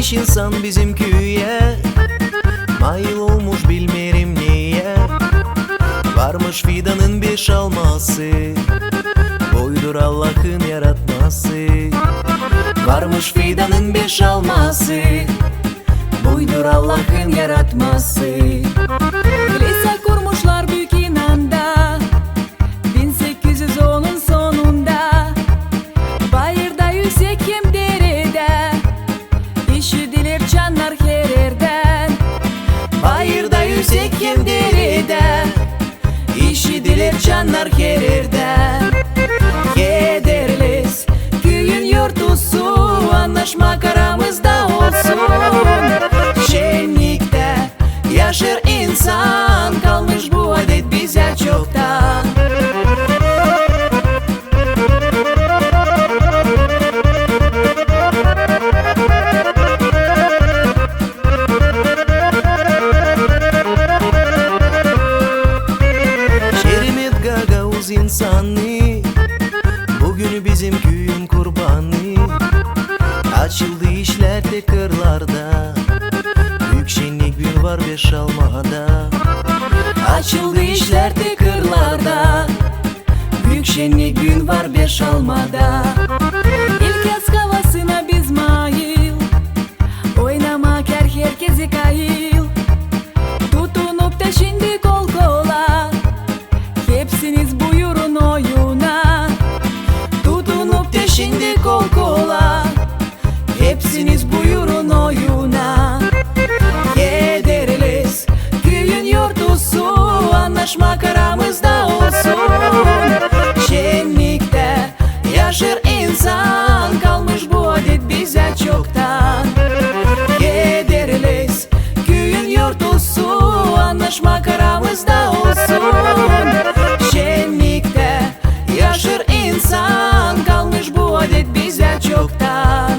Gelmiş insan bizim köye, mayıl olmuş bilmerim niye. Varmış fidanın 5 alması, boydur Allah'ın yaratması. Varmış fidanın 5 alması, boydur Allah'ın yaratması. Kilise kurmuşlar büyük inanda 1810'un sonunda. Bayırda yüksek hem derede işitilir çanlar her yerden. Bayırda yüksek hem derede işitilir çanlar her yerden. Kederliz köyün yurtusu, anlaşmak aramızda olsun. Şenlikte yaşır insan, kalmış bu adet bize çoktan. Şerimet Gagavuz insanı, bugün bizim köyün kurbanı. Açıldı işler tekrarlarda, büyük şenlik gün var 5 almada. Açıldı işler tekrarlarda, büyük şenlik gün var 5 almada. İlk yaz havasına biz mail, oynamak herkese kayıl. Tutunup da şimdi kol kola, hepsiniz buyurun oyuna. Tutunup da şimdi kol kola, hepsiniz buyurun oyuna. Kederliz köyün yurtusu, anlaşmak aramızda olsun. Şenlikte yaşır insan, kalmış bu adet bize çoktan. Kederliz köyün yurtusu, anlaşmak aramızda olsun. Şenlikte yaşır insan, kalmış bu adet bize çoktan.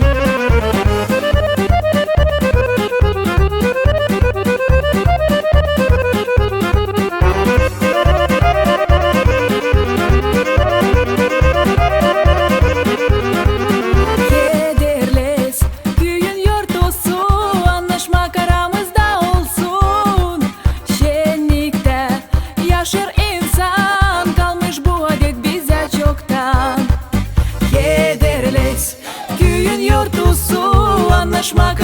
Kederliz köyün yurtusu, anlaşmak aramızda olsun. Şenlikte yaşır insan, kalmış bu adet bize çoktan. Kederliz köyün yurtusu, anlaşmak